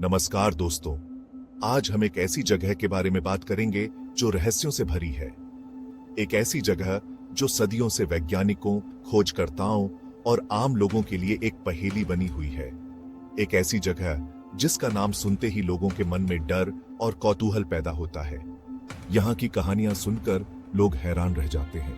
नमस्कार दोस्तों, आज हम एक ऐसी जगह के बारे में बात करेंगे जो रहस्यों से भरी है। एक ऐसी जगह जो सदियों से वैज्ञानिकों, खोजकर्ताओं और आम लोगों के लिए एक पहेली बनी हुई है। एक ऐसी जगह जिसका नाम सुनते ही लोगों के मन में डर और कौतूहल पैदा होता है। यहाँ की कहानियां सुनकर लोग हैरान रह जाते हैं।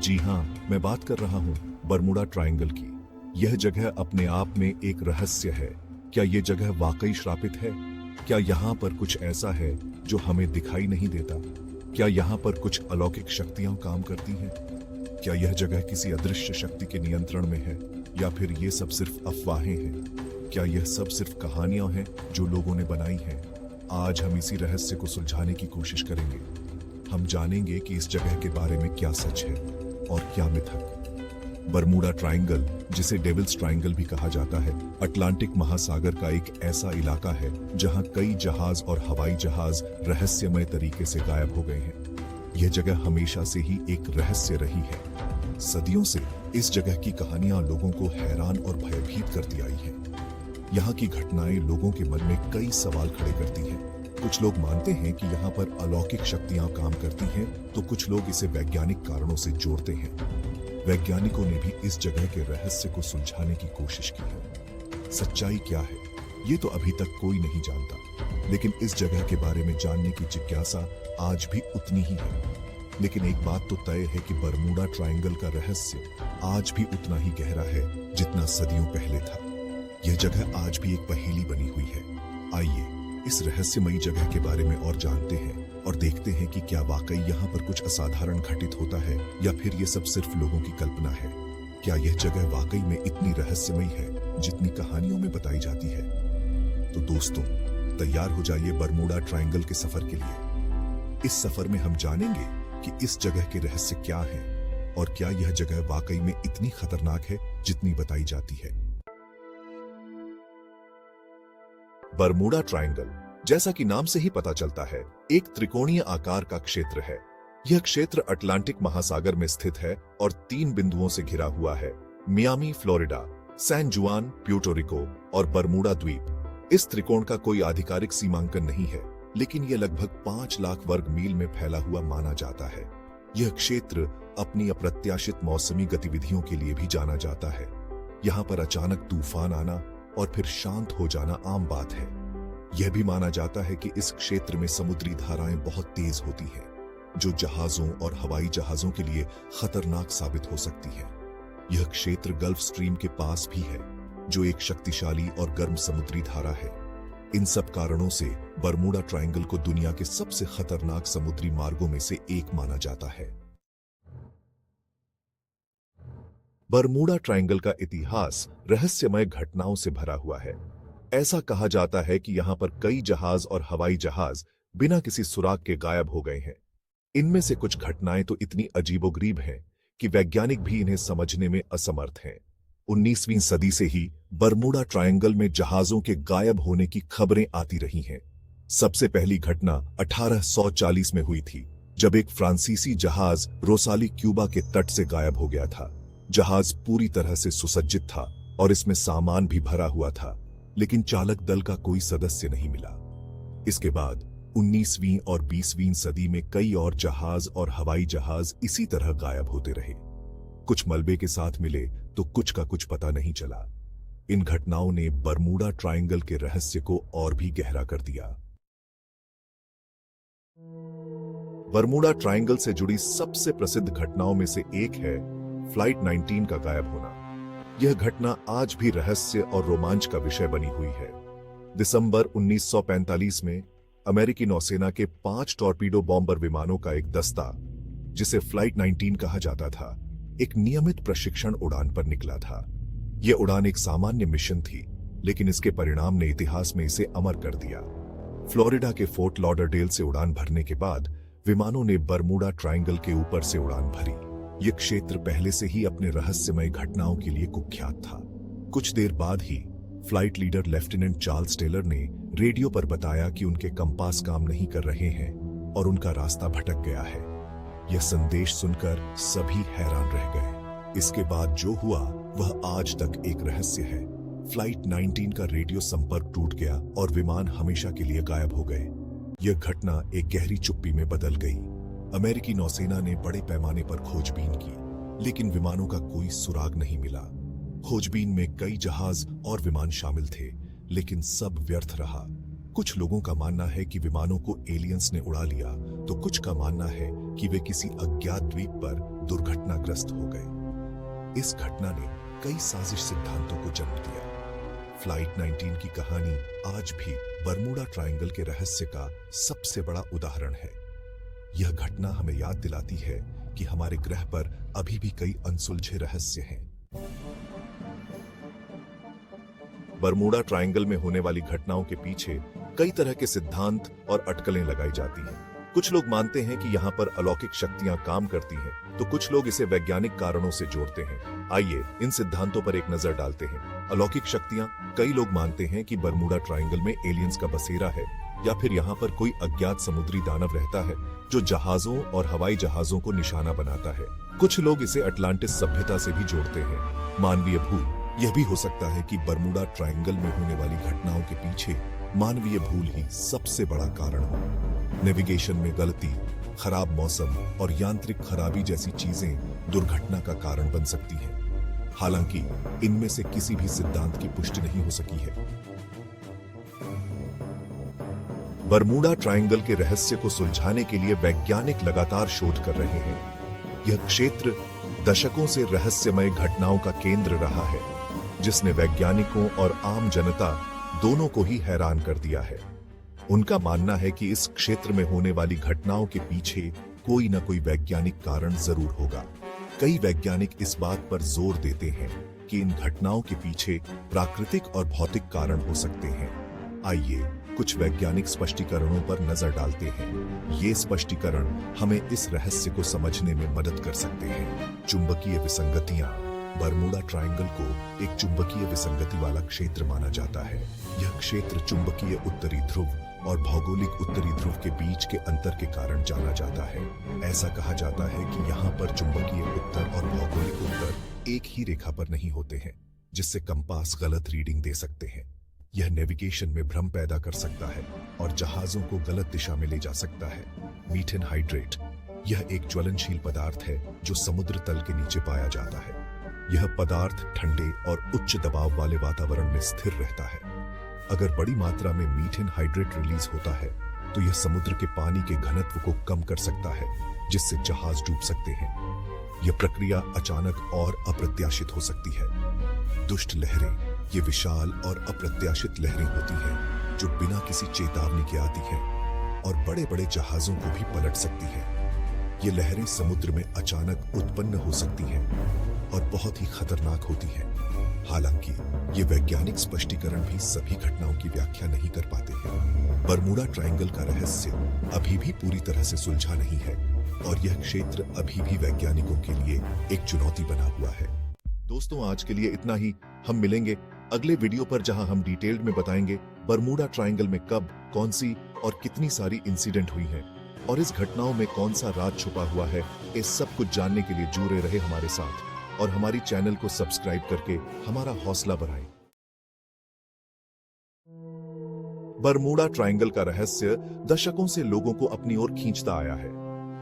जी हाँ, मैं बात कर रहा हूँ बरमुडा ट्रायंगल की। यह जगह अपने आप में एक रहस्य है। क्या यह जगह वाकई श्रापित है? क्या यहाँ पर कुछ ऐसा है जो हमें दिखाई नहीं देता? क्या यहाँ पर कुछ अलौकिक शक्तियां काम करती हैं? क्या यह जगह किसी अदृश्य शक्ति के नियंत्रण में है, या फिर ये सब सिर्फ अफवाहें हैं? क्या यह सब सिर्फ कहानियां हैं जो लोगों ने बनाई हैं? आज हम इसी रहस्य को सुलझाने की कोशिश करेंगे। हम जानेंगे कि इस जगह के बारे में क्या सच है और क्या मिथक। बरमुडा ट्रायंगल, जिसे डेविल्स ट्रायंगल भी कहा जाता है, अटलांटिक महासागर का एक ऐसा इलाका है जहां कई जहाज और हवाई जहाज रहस्यमय तरीके से गायब हो गए हैं। यह जगह हमेशा से ही एक रहस्य रही है। सदियों से इस जगह की कहानियां लोगों को हैरान और भयभीत करती आई हैं। यहाँ की घटनाएं लोगों के मन में कई सवाल खड़े करती हैं। कुछ लोग मानते हैं कि यहाँ पर अलौकिक शक्तियां काम करती हैं, तो कुछ लोग इसे वैज्ञानिक कारणों से जोड़ते हैं। वैज्ञानिकों ने भी इस जगह के रहस्य को सुलझाने की कोशिश की है। सच्चाई क्या है, ये तो अभी तक कोई नहीं जानता, लेकिन इस जगह के बारे में जानने की जिज्ञासा आज भी उतनी ही है। लेकिन एक बात तो तय है कि बरमुडा ट्रायंगल का रहस्य आज भी उतना ही गहरा है जितना सदियों पहले था। यह जगह आज भी एक पहेली बनी हुई है। आइए इस रहस्यमयी जगह के बारे में और जानते हैं और देखते हैं कि क्या वाकई यहाँ पर कुछ असाधारण घटित होता है, या फिर ये सब सिर्फ लोगों की कल्पना है। क्या यह जगह वाकई में इतनी रहस्यमयी है जितनी कहानियों में बताई जाती है? तो दोस्तों, तैयार हो जाइए बरमुडा ट्रायंगल के सफर के लिए। इस सफर में हम जानेंगे कि इस जगह के रहस्य क्या हैं और क्या यह जगह वाकई में इतनी खतरनाक है जितनी बताई जाती है। बरमुडा ट्रायंगल, जैसा कि नाम से ही पता चलता है, एक त्रिकोणीय आकार का क्षेत्र है। यह क्षेत्र अटलांटिक महासागर में स्थित है और 3 बिंदुओं से घिरा हुआ है: मियामी फ्लोरिडा, सैन जुआन प्यूर्टो रिको और बरमुडा द्वीप। इस त्रिकोण का कोई आधिकारिक सीमांकन नहीं है, लेकिन यह लगभग 5 लाख वर्ग मील में फैला हुआ माना जाता है। यह क्षेत्र अपनी अप्रत्याशित मौसमी गतिविधियों के लिए भी जाना जाता है। यहाँ पर अचानक तूफान आना और फिर शांत हो जाना आम बात है। यह भी माना जाता है कि इस क्षेत्र में समुद्री धाराएं बहुत तेज होती हैं, जो जहाजों और हवाई जहाजों के लिए खतरनाक साबित हो सकती है। यह क्षेत्र गल्फ स्ट्रीम के पास भी है, जो एक शक्तिशाली और गर्म समुद्री धारा है। इन सब कारणों से बरमुडा ट्रायंगल को दुनिया के सबसे खतरनाक समुद्री मार्गों में से एक माना जाता है। बरमुडा ट्रायंगल का इतिहास रहस्यमय घटनाओं से भरा हुआ है। ऐसा कहा जाता है कि यहाँ पर कई जहाज और हवाई जहाज बिना किसी सुराग के गायब हो गए हैं। इनमें से कुछ घटनाएं तो इतनी अजीबोगरीब हैं कि वैज्ञानिक भी इन्हें समझने में असमर्थ हैं। 19वीं सदी से ही बरमुडा ट्रायंगल में जहाजों के गायब होने की खबरें आती रही हैं। सबसे पहली घटना 1840 में हुई थी, जब एक फ्रांसीसी जहाज रोसाली क्यूबा के तट से गायब हो गया था। जहाज पूरी तरह से सुसज्जित था और इसमें सामान भी भरा हुआ था, लेकिन चालक दल का कोई सदस्य नहीं मिला। इसके बाद 19वीं और 20वीं सदी में कई और जहाज और हवाई जहाज इसी तरह गायब होते रहे। कुछ मलबे के साथ मिले तो कुछ का कुछ पता नहीं चला। इन घटनाओं ने बरमुडा ट्रायंगल के रहस्य को और भी गहरा कर दिया। बरमुडा ट्रायंगल से जुड़ी सबसे प्रसिद्ध घटनाओं में से एक है फ्लाइट 19 का गायब होना। यह घटना आज भी रहस्य और रोमांच का विषय बनी हुई है। दिसंबर 1945 में अमेरिकी नौसेना के 5 टॉर्पीडो बॉम्बर विमानों का एक दस्ता, जिसे फ्लाइट 19 कहा जाता था, एक नियमित प्रशिक्षण उड़ान पर निकला था। यह उड़ान एक सामान्य मिशन थी, लेकिन इसके परिणाम ने इतिहास में इसे अमर कर दिया। फ्लोरिडा के फोर्ट लॉडरडेल से उड़ान भरने के बाद विमानों ने बरमुडा ट्रायंगल के ऊपर से उड़ान भरी। यह क्षेत्र पहले से ही अपने रहस्यमय घटनाओं के लिए कुख्यात था। कुछ देर बाद ही flight leader lieutenant Charles Taylor ने रेडियो पर बताया कि उनके कंपास काम नहीं कर रहे हैं और उनका रास्ता भटक गया है। यह संदेश सुनकर सभी हैरान रह गए। इसके बाद जो हुआ वह आज तक एक रहस्य है। फ्लाइट 19 का रेडियो संपर्क टूट गया और विमान हमेशा के लिए गायब हो गए। यह घटना एक गहरी चुप्पी में बदल गई। अमेरिकी नौसेना ने बड़े पैमाने पर खोजबीन की, लेकिन विमानों का कोई सुराग नहीं मिला। खोजबीन में कई जहाज और विमान शामिल थे, लेकिन सब व्यर्थ रहा। कुछ लोगों का मानना है कि विमानों को एलियंस ने उड़ा लिया, तो कुछ का मानना है कि वे किसी अज्ञात द्वीप पर दुर्घटनाग्रस्त हो गए। इस घटना ने कई साजिश सिद्धांतों को जन्म दिया। फ्लाइट 19 की कहानी आज भी बरमूडा ट्रायंगल के रहस्य का सबसे बड़ा उदाहरण है। यह घटना हमें याद दिलाती है कि हमारे ग्रह पर अभी भी कई अनसुलझे रहस्य हैं। बरमूडा ट्रायंगल में होने वाली घटनाओं के पीछे कई तरह के सिद्धांत और अटकलें लगाई जाती हैं। कुछ लोग मानते हैं कि यहाँ पर अलौकिक शक्तियां काम करती हैं, तो कुछ लोग इसे वैज्ञानिक कारणों से जोड़ते हैं। आइए इन सिद्धांतों पर एक नजर डालते हैं। अलौकिक शक्तियां, कई लोग मानते हैं कि बरमूडा ट्रायंगल में एलियंस का बसेरा है, या फिर यहाँ पर कोई अज्ञात समुद्री दानव रहता है जो जहाजों और हवाई जहाजों को निशाना बनाता है। कुछ लोग इसे अटलांटिस सभ्यता से भी जोड़ते हैं। मानवीय भूल, यह भी हो सकता है कि बरमूडा ट्रायंगल में होने वाली घटनाओं के पीछे मानवीय भूल ही सबसे बड़ा कारण हो। नेविगेशन में गलती, खराब मौसम और यांत्रिक खराबी जैसी चीजें दुर्घटना का कारण बन सकती हैं। हालांकि इनमें से किसी भी सिद्धांत की पुष्टि नहीं हो सकी है। बरमूडा ट्रायंगल के रहस्य को सुलझाने के लिए वैज्ञानिक लगातार शोध कर रहे हैं। यह क्षेत्र दशकों से रहस्यमय घटनाओं का केंद्र रहा है, जिसने वैज्ञानिकों और आम जनता दोनों को ही हैरान कर दिया है। उनका मानना है कि इस क्षेत्र में होने वाली घटनाओं के पीछे कोई न कोई वैज्ञानिक कारण जरूर होगा। कई वैज्ञानिक इस बात पर जोर देते हैं कि इन घटनाओं के पीछे प्राकृतिक और भौतिक कारण हो सकते हैं। आइए कुछ वैज्ञानिक स्पष्टीकरणों पर नजर डालते हैं। ये स्पष्टीकरण हमें इस रहस्य को समझने में मदद कर सकते हैं। चुंबकीय विसंगतियां। बरमूडा ट्रायंगल को एक चुंबकीय विसंगति वाला क्षेत्र माना जाता है। यह क्षेत्र चुंबकीय उत्तरी ध्रुव और भौगोलिक उत्तरी ध्रुव के बीच के अंतर के कारण जाना जाता है। ऐसा कहा जाता है कि यहाँ पर चुंबकीय उत्तर और भौगोलिक उत्तर एक ही रेखा पर नहीं होते हैं, जिससे कंपास गलत रीडिंग दे सकते हैं। यह नेविगेशन में भ्रम पैदा कर सकता है और जहाजों को गलत दिशा में ले जा सकता है। मीथेन हाइड्रेट, यह एक ज्वलनशील पदार्थ है जो समुद्र तल के नीचे पाया जाता है। यह पदार्थ ठंडे और उच्च दबाव वाले वातावरण में स्थिर रहता है। अगर बड़ी मात्रा में मीथेन हाइड्रेट रिलीज होता है, तो यह समुद्र के पानी के घनत्व को कम कर सकता है, जिससे जहाज डूब सकते हैं। यह प्रक्रिया अचानक और अप्रत्याशित हो सकती है। दुष्ट लहरें, ये विशाल और अप्रत्याशित लहरें होती हैं जो बिना किसी चेतावनी के आती हैं और बड़े-बड़े जहाजों को भी पलट सकती हैं। ये लहरें समुद्र में अचानक उत्पन्न हो सकती हैं और बहुत ही खतरनाक होती हैं। हालांकि ये वैज्ञानिक स्पष्टीकरण भी सभी घटनाओं की व्याख्या नहीं कर पाते हैं। बरमूडा ट्रायंगल का रहस्य अभी भी पूरी तरह से सुलझा नहीं है और यह क्षेत्र अभी भी वैज्ञानिकों के लिए एक चुनौती बना हुआ है। दोस्तों, आज के लिए इतना ही। हम मिलेंगे अगले वीडियो पर, जहां हम डिटेल्ड में बताएंगे बरमूडा ट्रायंगल में कब, कौन सी और कितनी सारी इंसिडेंट हुई हैं और इस घटनाओं में कौन सा राज छुपा हुआ है। इस सब कुछ जानने के लिए जुड़े रहे हमारे साथ और हमारी चैनल को सब्सक्राइब करके हमारा हौसला बढ़ाएं। बरमूडा ट्रायंगल का रहस्य दशकों से लोगों को अपनी ओर खींचता आया है।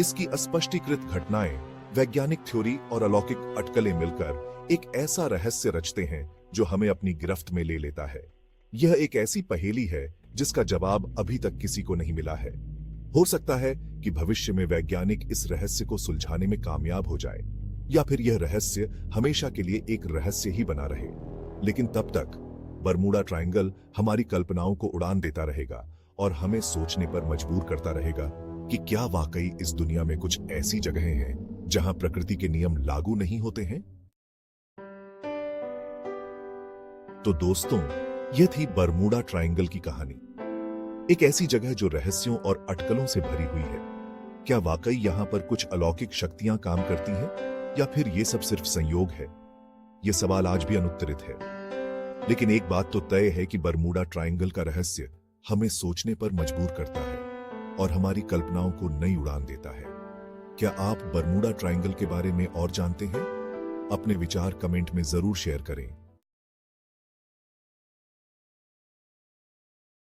इसकी अस्पष्टीकृत घटनाएं, वैज्ञानिक थ्योरी और अलौकिक अटकलें मिलकर एक ऐसा रहस्य रचते हैं जो हमें अपनी गिरफ्त में ले लेता है। यह एक ऐसी पहेली है जिसका जवाब अभी तक किसी को नहीं मिला है। हो सकता है कि भविष्य में वैज्ञानिक इस रहस्य को सुलझाने में कामयाब हो जाए, या फिर यह रहस्य हमेशा के लिए एक रहस्य ही बना रहे। लेकिन तब तक बरमूडा ट्रायंगल हमारी कल्पनाओं को उड़ान देता रहेगा और हमें सोचने पर मजबूर करता रहेगा कि क्या वाकई इस दुनिया में कुछ ऐसी जगहें हैं जहां प्रकृति के नियम लागू नहीं होते हैं। तो दोस्तों, यह थी बरमूडा ट्रायंगल की कहानी। एक ऐसी जगह जो रहस्यों और अटकलों से भरी हुई है। क्या वाकई यहां पर कुछ अलौकिक शक्तियां काम करती हैं, या फिर यह सब सिर्फ संयोग है? यह सवाल आज भी अनुत्तरित है। लेकिन एक बात तो तय है कि बरमूडा ट्रायंगल का रहस्य हमें सोचने पर मजबूर करता है और हमारी कल्पनाओं को नई उड़ान देता है। क्या आप बरमूडा ट्रायंगल के बारे में और जानते हैं? अपने विचार कमेंट में जरूर शेयर करें।